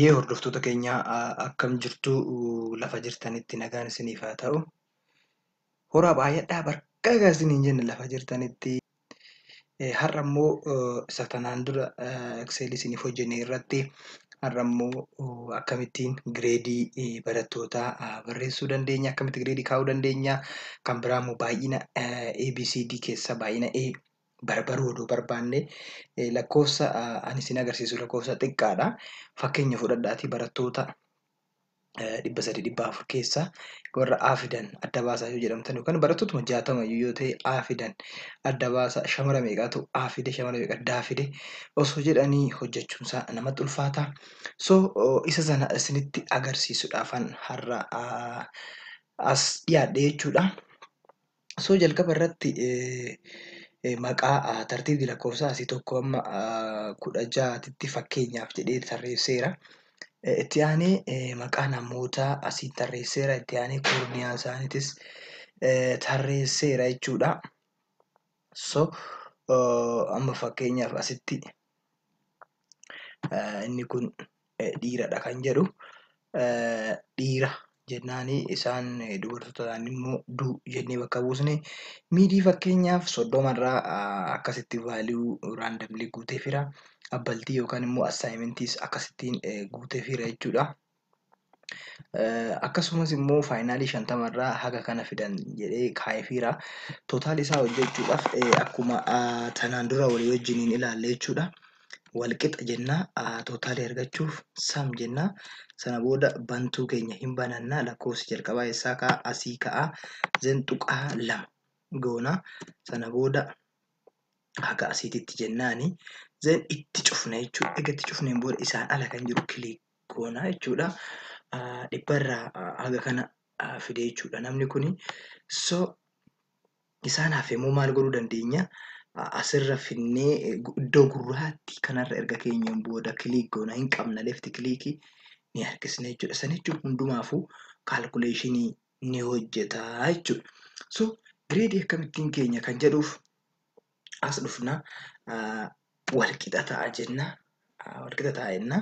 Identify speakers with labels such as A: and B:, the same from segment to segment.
A: Ayyee hordoftoota keenya akkam jirtu lafa jirtanitti nagaan isiniif haa ta'u. Horaa baay'adhaa barqaa isiniin jenna lafa jirtanitti. Har'a immoo isa tanaan dura Excel isiniif hojjenne irratti har'a immoo akkamittiin gireedii barattootaa barreessuu dandeenya, akkamitti gireedii kaa'uu dandeenya, kan biraa immoo baay'ina ABCD keessa baay'ina A barbaruu oduu barbaanne lakkoofsa ani isin agarsiisu lakkoofsa xiqqaadha. Fakkeenya fudhadhaatii barattoota 300-400 keessa warra A fidan adda baasaa yoo jedhamtan yookaan barattootuma 60 yoo ta'e A fidan adda baasaa shamara meeqaatu A fide shamara meeqa D fide osoo jedhanii hojjechuun isaa namatti ulfaata. Isa sana isinitti agarsiisuudhaafan har'a as dhiyaadhe jechuudha. Jalqaba irratti maqaa tartiibni lakkoofsaa asii tokko amma 16tti fakkeenyaaf jedhee tarreesseera. Itti aanee maqaa namootaa asii tarreesseera. Itti aanee korniyaa isaaniitis tarreesseera jechuudha. Amma fakkeenyaaf asitti inni kun dhiiradha kan jedhu dhiira jennaani isaan dubartootaan immoo du jennee bakka buusne miidii fakkeenyaaf 30 irraa akkasitti vaaliyuu raandamlii guuteefira. Abbaltii yookaan immoo assaayimentis akkasittiin guuteefira jechuudha. Akkasumas immoo faayinaalii 50 irraa haga kana fidan jedhee kaa'eefira. Tootaal isaa hojjechuudhaaf akkuma tanaan dura walii wajjiniin ilaalle jechuudha. Walqixa jennaa tootaalii argachuuf sam jennaa sana booda bantuu keenya hin banannaa lakkoofsi jalqabaa eessaa ka'a asii ka'a zen tuqaa 2 goona sana booda haga asiititti jennaani zen itti cufna jechuudha. Egaa itti cufneen booda isaan ala kan jiru kiliik goona jechuudha. Dhibbarraa haga kana fide jechuudha namni kuni. Isaan hafe immoo maal godhuu dandeenya? Asirra finnee iddoo gurraattii kanarra erga keenyaan booda kiliik goona hin qabna lefti kiliikii ni harkisna jechuudha. Sana jechuun hundumaafuu kaalkuleeshinii ni hojjeta jechuudha. Gireedii akkamittiin keenya kan jedhuuf as dhufna walqixa ta'a jenna. Walqixa ta'a jenna.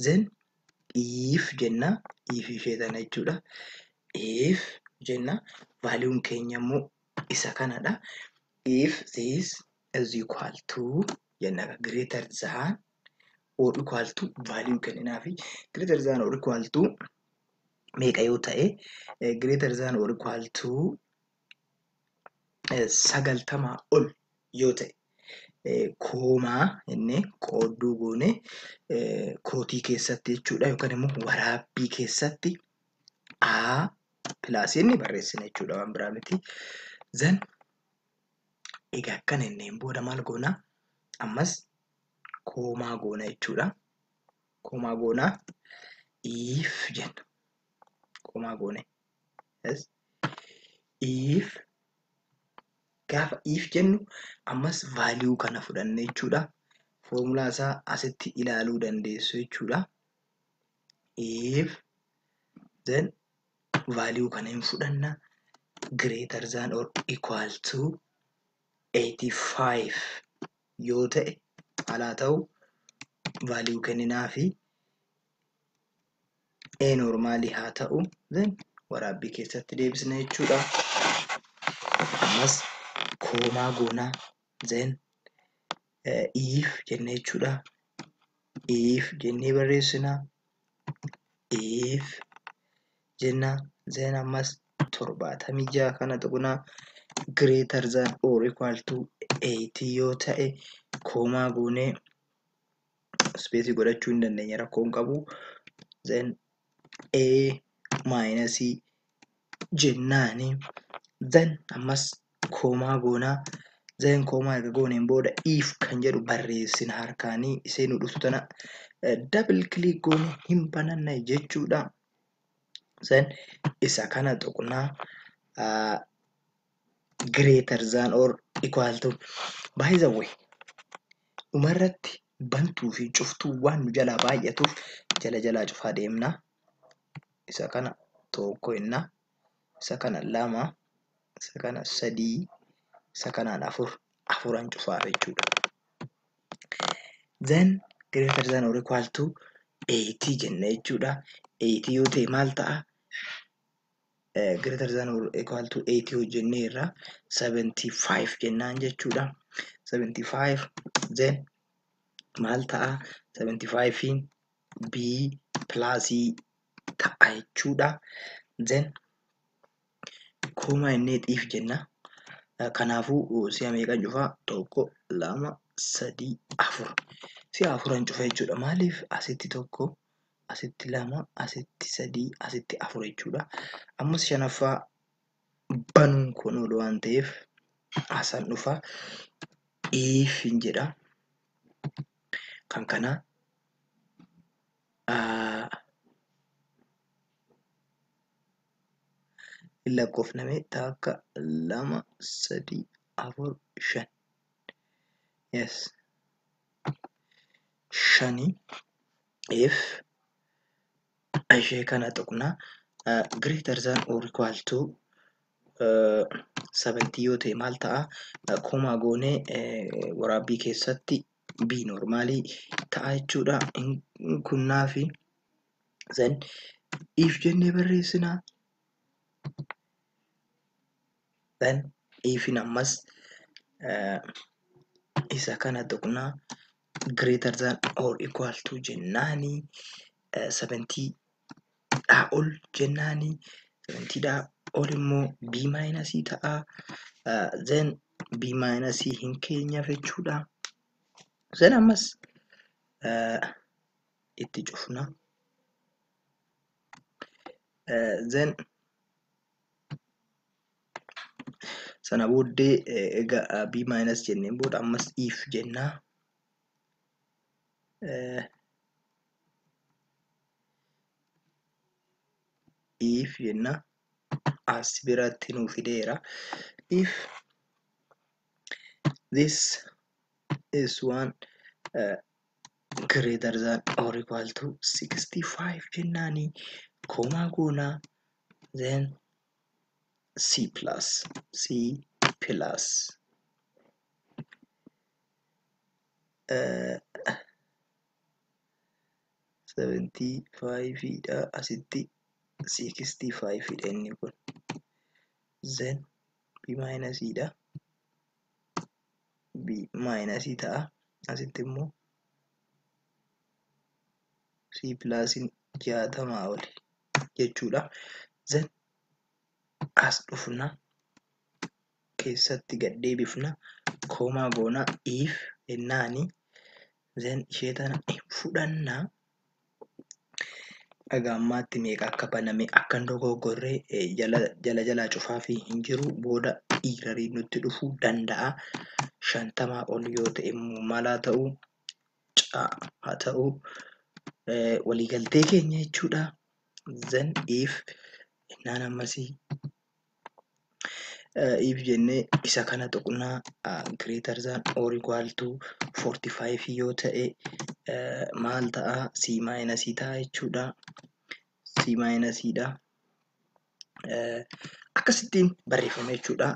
A: Zen if jenna. If ishee tana jechuudha. If jenna. Vaaliyuun keenya immoo isa kanadha. If this is equal to jenna greater than or equal to value kenninaa fi greater than or equal to meeqa yoo ta'e greater than or equal to 90 ol yoo ta'e koomaa inni qoodduu goone kootii keessatti jechuudha yookaan immoo waraabbii keessatti A pilaasii inni barreessina jechuudha waan biraa miti. Zan egaa akkana inneen booda maal goona? Ammas koomaa goona jechuudha. Koomaa goona if jenna. Koomaa goone. If gaafa if jennu ammas vaaliyuu kana fudhanne jechuudha. Foormulaa isaa asitti ilaaluu dandeessu jechuudha. If then vaaliyuu kana hin fudhanna greater than or equal to 85 yoo ta'e alaa ta'u vaaliyuu kenninaa fi A normaalii haa ta'u then waraabbii keessatti deebisna jechuudha. Ammas koomaa goonaa then if jennee jechuudha. If jennee barreessina. If jenna then ammas 76 kana tuqnaa greater than or equal to 80 yoo ta'e koomaa goonee space godhachuu hin dandeenya rakkoon qabu. Then A minus jennaani then ammas koomaa goonaa then koomaa erga gooneen booda if kan jedhu barreessina harkaanii ishee nu dhuftu tana double click goone hin bananna jechuudha. Then isa kana tuqnaa greater than or equal to by the way dhumarratti bantuu fi cuftuu waan nu jalaa baay'atuuf jalaa cufaa deemna. Isa kana tokko inna isa kana 2 isa kana 3 isa kanaan 4 cufaa jechuudha. Then greater than or equal to 80 jenna jechuudha. 80 yoo ta'e maal ta'a? Greater than or equal to 80 hojjennee irraa 75 jennaan jechuudha. 75 then maal ta'a? 75 b plus ta'a jechuudha. Then koomaa inni xiif jenna. Kanaafuu si'a meeqan cufaa? 1 2 3 4 si'a 4 cufa jechuudha. Maaliif asitti 1 asitti 2 asitti 3 asitti 4 jechuudha. Ammas shanaffaa banuun kun oolu waan ta'eef asan dhufa if hin jedha. Kan kana lakkoofname takka 2 3 4 5 yes shani if ishee kana tuqna greater than or equal to 70 yoo ta'e maal ta'a? Koomaa goonee waraabbii keessatti b normaalii ta'a jechuudha. Kunnaa fi then if jennee barreessinaa. Then ifin ammas isa kana tuqnaa greater than or equal to jennaani 70 dhaa ol jennaani 70 dhaa ol immoo b minus ta'a. Then b minus hin keenyaaf jechuudha. Then ammas itti cufna. Then sana booddee egaa b minus jenneen booda ammas if jennaa. If jenna as biratti nuu fideera. If this is one greater than or equal to 65 jennaani koomaa goonaa. Then c plus 75 dha asitti 65 dha inni kun. Then b minus dha. B minus ta'a. Asitti immoo c plus 60 oli jechuudha. Then as dhufna keessatti gad deebifna koomaa goona if jennaani. Then ishee tana fudhanna. Egaa ammaatti meeqa akka baname akka hin dogoggorree jala cufaa fi hin jiru. Booda dhiirarii nutti dhufuu danda'a. 50 ol yoo ta'e immoo maal haa ta'u? Haa ta'u waliigaltee keenya jechuudha. Then if jennaan ammasii if jennee isa kana tuqnaa greater than or equal to 45 yoo ta'e maal ta'a? C minus ta'a jechuudha. C minus dha. Akkasittiin barreeffame jechuudha.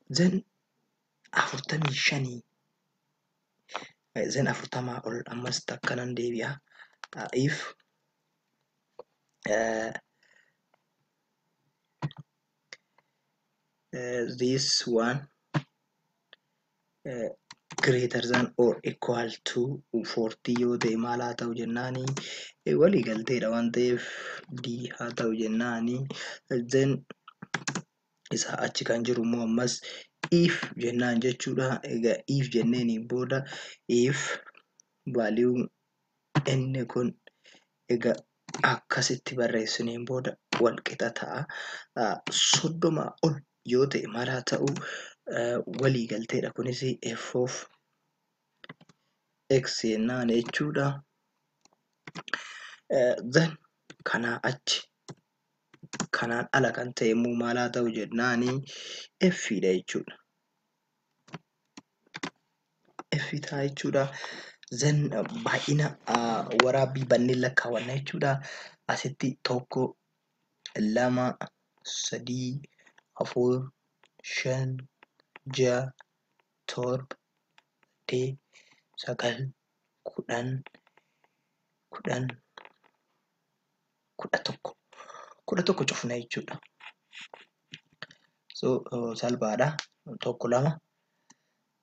A: Then 45 then 40 ol ammas takkanan deebi'a. If this one greater than or equal to 40 yoo ta'e maal haa ta'u jennaani? Waliigalteedha waan ta'eef d haa ta'u jennaani. Then isa achi kan jiru immoo ammas if jennaan jechuudha. Egaa if jenneeni booda if value inni kun egaa akkasitti barreessineen booda wal qixa ta'a. 30 ol yoo ta'e maal haa ta'u? Waliigalteedha kunis f of x jennaan jechuudha. Then kanaa achi kanaan ala kan ta'e immoo maal haa ta'u jennaani? F dha jechuudha. F ta'a jechuudha. Then baay'ina waraabbii banneen lakkaawwanna jechuudha. Asitti 1 2 3 4 5 6 7 8 9 10 kudha tokko cufna jechuudha. So salphaadha. 1 2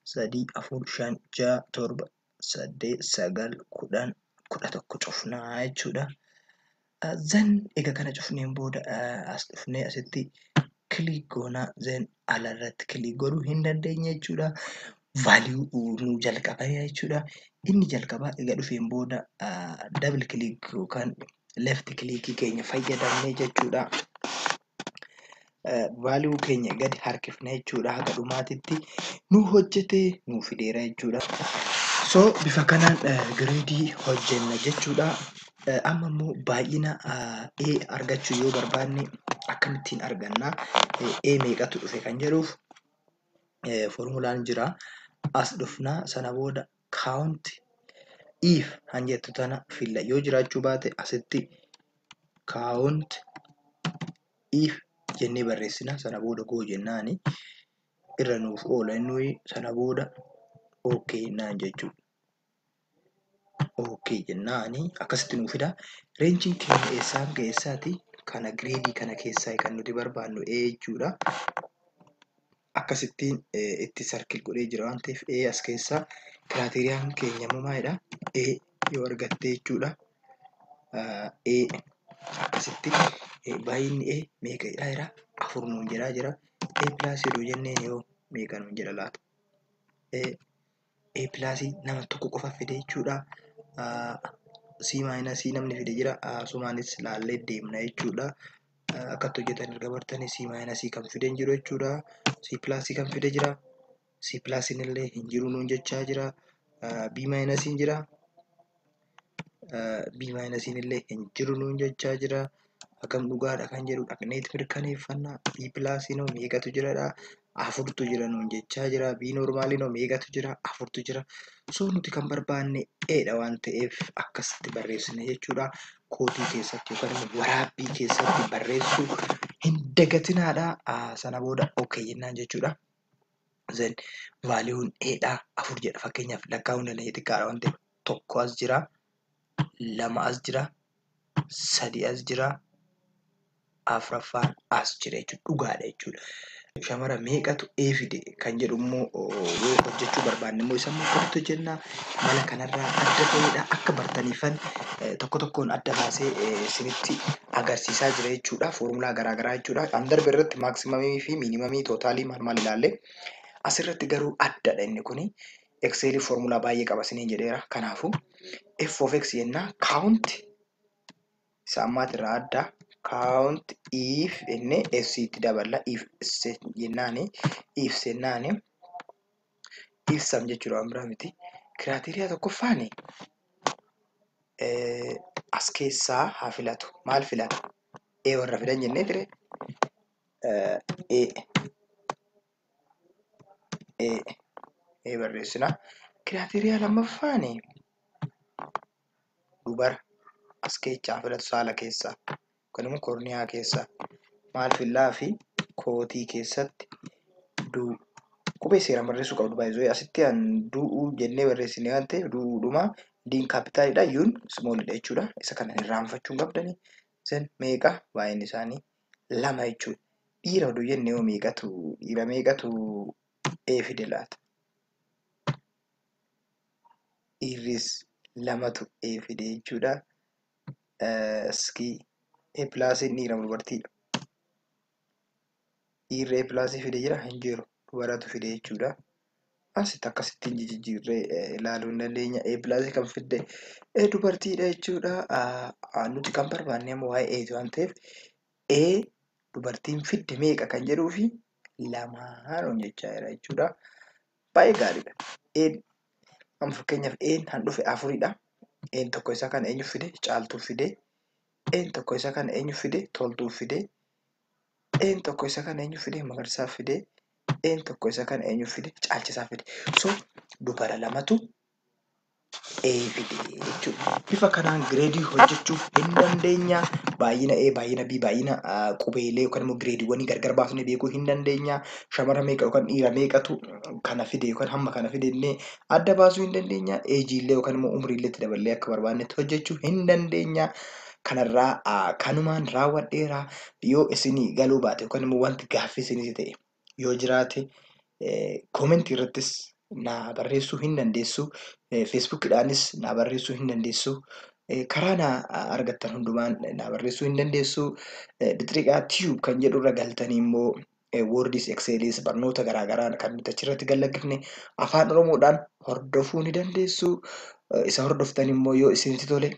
A: 3 4 5 6 7 8 9 10 11 cufnaa jechuudha. Then egaa kana cufneen booda as dhufnee asitti click goonaa. Then alarratti click godhuu hin dandeenya jechuudha. Value nu jalqabaa jechuudha. Inni jalqabaa egaa dhufeen booda double click yookaan left click keenya fayyadamnee jechuudha. Value keenya gadi harkifnee jechuudha. Haga dhumaatitti nu hojjetee nu fideera jechuudha. So bifa kanaan gradii hojjenna jechuudha. Amma immoo baay'ina A argachuu yoo barbaanne akkamittiin arganna? A meeqatu dhufe kan jedhuuf formulaan jira. As dhufnaa sana booda count if han jettu tana filla. Yoo jiraachuu baate asitti count if jennee barreessina. Sana booda go jennaani irra nuuf oola inni sana booda okay naan jechuudha. Okay jennaani akkasitti nuuf fida. Reenjiin keenya eessaa hanga eessaati? Kana gradii kana keessaa kan nuti barbaannu A jechuudha. Akkasittiin itti circle godhee jira waan ta'eef A as keessaa kiraateriyaan keenya immoo maalidha? A yoo argatte jechuudha. A akkasitti baay'inni A meeqa jira? 4 nuun jedhaa jira. A plus yoo jenneen yoo meeqa nuun jedha laata? A plus nama tokko qofa fide jechuudha. C minus namni fide jira. Sumaanis laallee deemna jechuudha. Akkatti hojjetan erga bartanii C minus kan fide hin jiru jechuudha. C plus kan fide jira. C plus illee hin jiru nuun jechaa jira. B minus hin jira. B minus illee hin jiru nuun jechaa jira. Akkam dhugaadha kan jedhu dhaqneet mirkaneeffannaa. B plus noo meeqatu jiradha? 4tu jira nuun jechaa jira. B normaal noo meeqatu jira? 4tu jira. So nuti kan barbaanne Eedha waan ta'eef akkasitti barreessina jechuudha. Kootii keessatti yookaan waraabbii keessatti barreessuu hin dagatinaadha. Sana booda okay jennaan jechuudha. Then vaaliuun Eedha 4 jedha. Fakkeenyaaf lakkaa'uun dandeenye xiqqaadha waan ta'eef 1 as jira, 2 as jira, 3 as jira, 4ffaan as jira jechuudha. Dhugaadha jechuudha. Shamara meeqatu A fide kan jedhu immoo yoo hojjechuu barbaanne immoo isa immoo akkamitti hojjenna? Mala kanarraa adda ta'edha. Akka bartaniifan tokko tokkoon adda baasee isinitti agarsiisaa jira jechuudha. Foormulaa garaagaraa jechuudha. Kan darbe irratti maaksimamii fi miinimamii tootaalii maal ilaalle. Asirratti garuu addadha inni kuni. Excelii foormulaa baay'ee qaba isiniin jedheera. Kanaafuu f of x jennaa count isa ammaatirraa adda. Count if inni fct dabala if jennaani if sennaani if sam jechuudha waan biraa miti. Kiraateriyaa tokkoffaani as keessaa haa filatu. Maal filata? A warra fidan jennee ture. A barreessina. Kiraateriyaa lammaffaani dubara as keessaa filatu saala keessaa. Kun immoo korniyaa keessa maal fillaa fi kootii keessatti qubee seeraan barreessuu qabdu baay'ee asitti du'uu jennee barreessine waan ta'eef du'uudhuma diin kaapitaalidha yuun smoolidha jechuudha. Isa kana irraanfachuu hin qabdanii. Sen meeqa baay'inni isaanii 2 jechuudha. Dhiira oduu jennee yoo dhiira meeqatu A fide laata? Dhiirris 2tu A fide jechuudha. Iskii A plus dhiira dubartiidha. Dhiirri A plus fide jira hin jiru. Dubaratu fide jechuudha. Asitti akkasittiin jijjiirree ilaaluu hin dandeenya. A plus kan fidde dubartiidha jechuudha. Nuti kan barbaanne ammoo waa'ee A waan ta'eef A dubartiin fidde meeqa kan jedhuu fi 2 jechaa jira jechuudha. Baay'ee gaariidha. Amma fakkeenyaaf A han dhufe 4dha. A tokko isaa kan eenyu fide? Caaltuu fide. A tokko isaa kan eenyu fide? Toltuu fide. A tokko isaa kan eenyu fide? Magarsaa fide. A tokko isaa kan eenyu fide? Caalchisaa fide. So dubara 2tu A fide jechuudha. Bifa kanaan gireedii hojjechuuf hin dandeenya. Baay'ina A, baay'ina B, baay'ina qubeelee yookaan immoo gireediiwwanii gargar baafnee beekuu hin dandeenya. Shamara meeqa yookaan dhiira meeqatu kana fide yookaan hamma kana fide jennee adda baasuu hin dandeenya. Eejiillee yookaan immoo umriillee itti daballee akka barbaannetti hojjechuu hin dandeenya. Kanarraa kanumaan raawwadheera. Yoo isinii galuu baate yookaan immoo wanti gaaffii isinii ta'e yoo jiraate koomentii irrattis na barreessuu hin dandeessu. Feesbuukidhaanis na barreessuu hin dandeessu. Karaa na argattan hundumaan na barreessuu hin dandeessu. Bixiriqaa tiyuub kan jedhu irra galtanii immoo woordiis ekseeliis barnoota garaagaraa kan nuti achirratti gallakifne afaan oromoodhaan hordofuu ni dandeessu. Isa hordoftan immoo yoo isinitti tole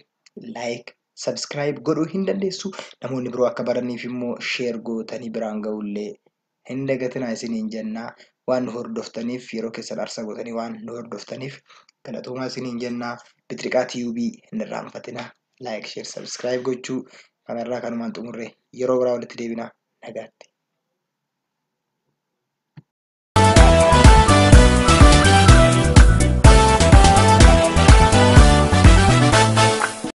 A: laayik sabskiraayib godhuu hin dandeessu. Namoonni biroo akka baraniif immoo sheer gootanii biraan ga'ullee hin dagatinaa isiniin jennaa. Waan nu hordoftaniif yeroo keessan aarsaa gootanii waan nu hordoftaniif galatoomaa isiniin jennaa. Bixiriqaa tiyuubii hin irraanfatinaa. Laayik sheer sabskiraayib gochuu kanarraa kanumaan xumurre yeroo biraa walitti deebinaa nagaatti.